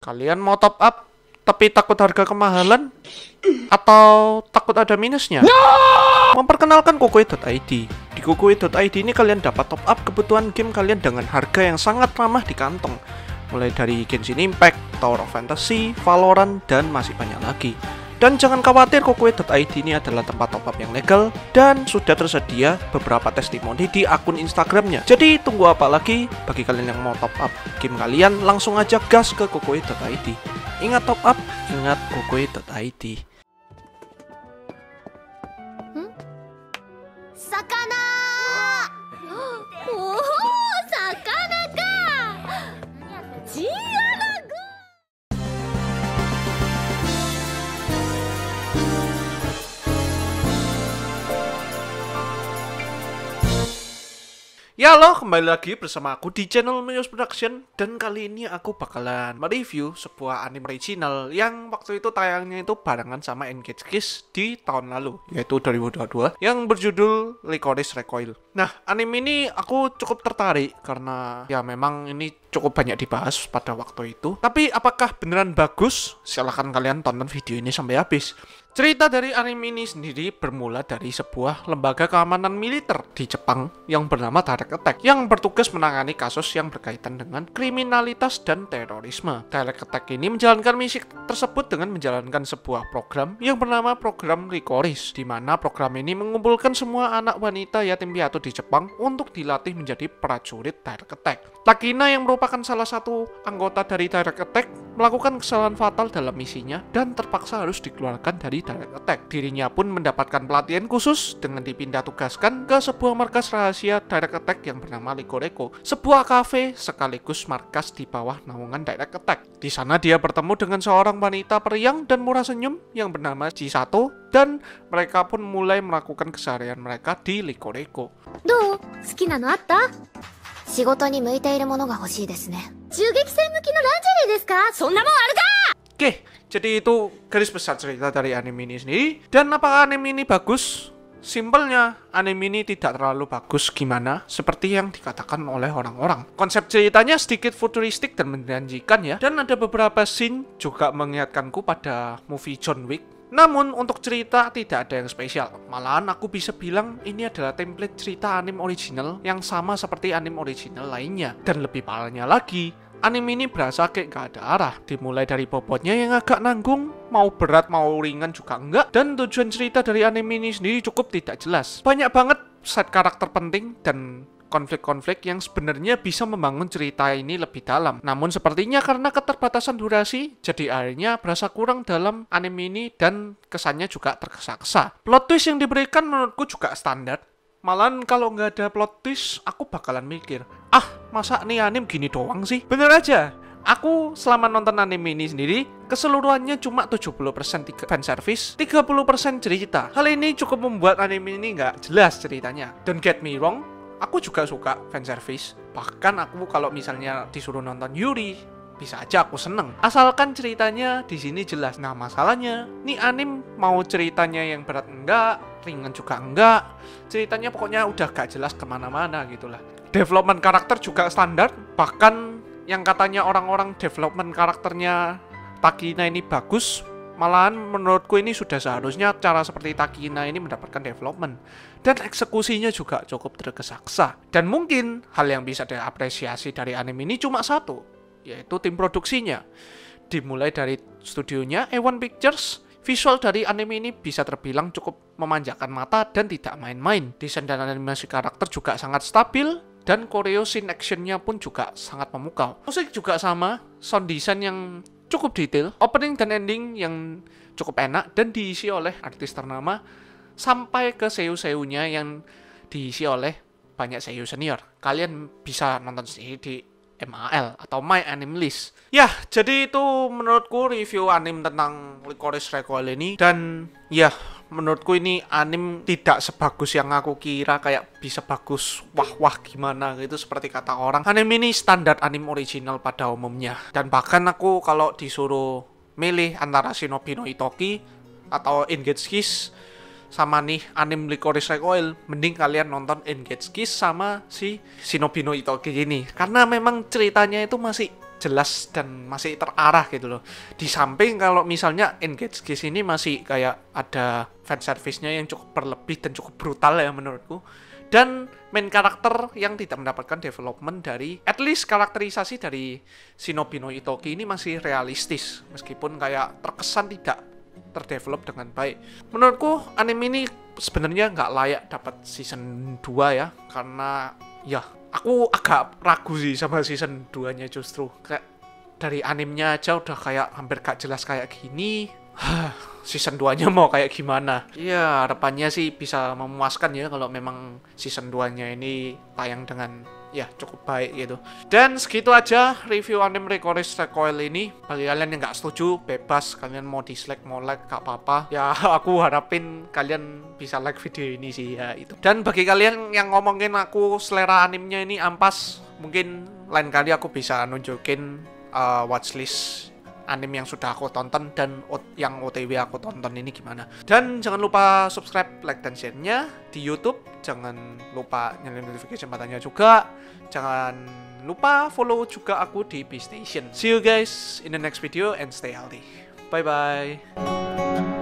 Kalian mau top up tapi takut harga kemahalan? Atau takut ada minusnya? No! Memperkenalkan Kukui.id. Di Kukui.id ini kalian dapat top up kebutuhan game kalian dengan harga yang sangat ramah di kantong. Mulai dari Genshin Impact, Tower of Fantasy, Valorant, dan masih banyak lagi. Dan jangan khawatir, Kukui.id ini adalah tempat top up yang legal dan sudah tersedia beberapa testimoni di akun Instagramnya. Jadi tunggu apa lagi? Bagi kalian yang mau top up game kalian, langsung aja gas ke Kukui.id. Ingat top up, ingat Kukui.id. Sakana! Oh, sakana ka! Jiaragu! Ya halo, kembali lagi bersama aku di channel Meyos Production. Dan kali ini aku bakalan mereview sebuah anime original yang waktu itu tayangnya itu barengan sama Engage Kiss di tahun lalu, yaitu 2022, yang berjudul Lycoris Recoil. Nah, anime ini aku cukup tertarik karena ya memang ini cukup banyak dibahas pada waktu itu. Tapi apakah beneran bagus? Silahkan kalian tonton video ini sampai habis. Cerita dari anime ini sendiri bermula dari sebuah lembaga keamanan militer di Jepang yang bernama Direct Attack, yang bertugas menangani kasus yang berkaitan dengan kriminalitas dan terorisme. Direct Attack ini menjalankan misi tersebut dengan menjalankan sebuah program yang bernama Program Lycoris, di mana program ini mengumpulkan semua anak wanita yatim piatu di Jepang untuk dilatih menjadi prajurit Direct Attack. Takina yang merupakan salah satu anggota dari Direct Attack melakukan kesalahan fatal dalam misinya dan terpaksa harus dikeluarkan dari Direct Attack. Dirinya pun mendapatkan pelatihan khusus dengan dipindah tugaskan ke sebuah markas rahasia Direct Attack yang bernama Lycoreko, sebuah kafe sekaligus markas di bawah naungan Direct Attack. Di sana dia bertemu dengan seorang wanita periang dan murah senyum yang bernama Chisato, dan mereka pun mulai melakukan keseharian mereka di Lycoreko. どう？好きなのあった？仕事に向いているものが欲しいですね。銃撃戦向きのランジェリーですか？そんなもんあるか！ Oke, jadi itu garis besar cerita dari anime ini sendiri. Dan apakah anime ini bagus? Simpelnya, anime ini tidak terlalu bagus gimana seperti yang dikatakan oleh orang-orang. Konsep ceritanya sedikit futuristik dan menjanjikan ya. Dan ada beberapa scene juga mengingatkanku pada movie John Wick. Namun untuk cerita tidak ada yang spesial. Malahan aku bisa bilang ini adalah template cerita anime original yang sama seperti anime original lainnya. Dan lebih parahnya lagi, anime ini berasa kayak gak ada arah. Dimulai dari bobotnya yang agak nanggung, mau berat mau ringan juga enggak. Dan tujuan cerita dari anime ini sendiri cukup tidak jelas. Banyak banget side karakter penting dan konflik-konflik yang sebenarnya bisa membangun cerita ini lebih dalam. Namun sepertinya karena keterbatasan durasi, jadi akhirnya berasa kurang dalam anime ini dan kesannya juga tergesa-gesa. Plot twist yang diberikan menurutku juga standar. Malahan kalau nggak ada plot twist, aku bakalan mikir, masa nih anime gini doang sih? Bener aja, aku selama nonton anime ini sendiri, keseluruhannya cuma 70% fanservice, 30% cerita. Hal ini cukup membuat anime ini nggak jelas ceritanya. Don't get me wrong, aku juga suka fanservice. Bahkan aku kalau misalnya disuruh nonton Yuri, bisa aja aku seneng. Asalkan ceritanya di sini jelas. Nah masalahnya, nih anime mau ceritanya yang berat enggak, ringan juga enggak. Ceritanya pokoknya udah gak jelas kemana-mana gitulah. Development karakter juga standar. Bahkan yang katanya orang-orang development karakternya Takina ini bagus, malahan menurutku ini sudah seharusnya cara seperti Takina ini mendapatkan development. Dan eksekusinya juga cukup tergesa-gesa. Dan mungkin hal yang bisa diapresiasi dari anime ini cuma satu, yaitu tim produksinya. Dimulai dari studionya A1 Pictures, visual dari anime ini bisa terbilang cukup memanjakan mata dan tidak main-main. Desain dan animasi karakter juga sangat stabil, dan choreo scene actionnya pun juga sangat memukau. Musik juga sama, sound design yang cukup detail, opening dan ending yang cukup enak dan diisi oleh artis ternama, sampai ke seiyuu-seiyunya yang diisi oleh banyak seiyuu senior. Kalian bisa nonton sendiri di MAL atau My Anime List. Ya, jadi itu menurutku review anime tentang Lycoris Recoil ini. Dan ya, menurutku ini anime tidak sebagus yang aku kira, kayak bisa bagus wah-wah gimana gitu seperti kata orang. Anime ini standar anime original pada umumnya. Dan bahkan aku kalau disuruh milih antara Shinobi no Itoki atau Engage Kiss sama nih anime Lycoris Recoil, mending kalian nonton Engage Kiss sama si Shinobi no Itoki ini, karena memang ceritanya itu masih jelas dan masih terarah gitu loh. Di samping kalau misalnya Engage Case ini masih kayak ada fan service-nya yang cukup berlebih dan cukup brutal ya menurutku. Dan main karakter yang tidak mendapatkan development dari, at least karakterisasi dari Shinobi no Itoki ini masih realistis, meskipun kayak terkesan tidak terdevelop dengan baik. Menurutku anime ini sebenarnya nggak layak dapat season 2 ya, karena ya aku agak ragu sih sama season 2-nya justru. Kayak dari animenya aja udah kayak hampir gak jelas kayak gini. Season 2-nya mau kayak gimana? Ya harapannya sih bisa memuaskan ya kalau memang season 2-nya ini tayang dengan ya cukup baik gitu. Dan segitu aja review anime Licorice Recoil ini. Bagi kalian yang nggak setuju, bebas. Kalian mau dislike, mau like, gak apa-apa. Ya aku harapin kalian bisa like video ini sih ya itu. Dan bagi kalian yang ngomongin aku selera animenya ini ampas, mungkin lain kali aku bisa nunjukin watchlist anime yang sudah aku tonton dan yang OTW aku tonton ini gimana. Dan jangan lupa subscribe, like, dan share-nya di YouTube. Jangan lupa nyalain notification button-nya juga. Jangan lupa follow juga aku di Beastation. See you guys in the next video and stay healthy. Bye-bye.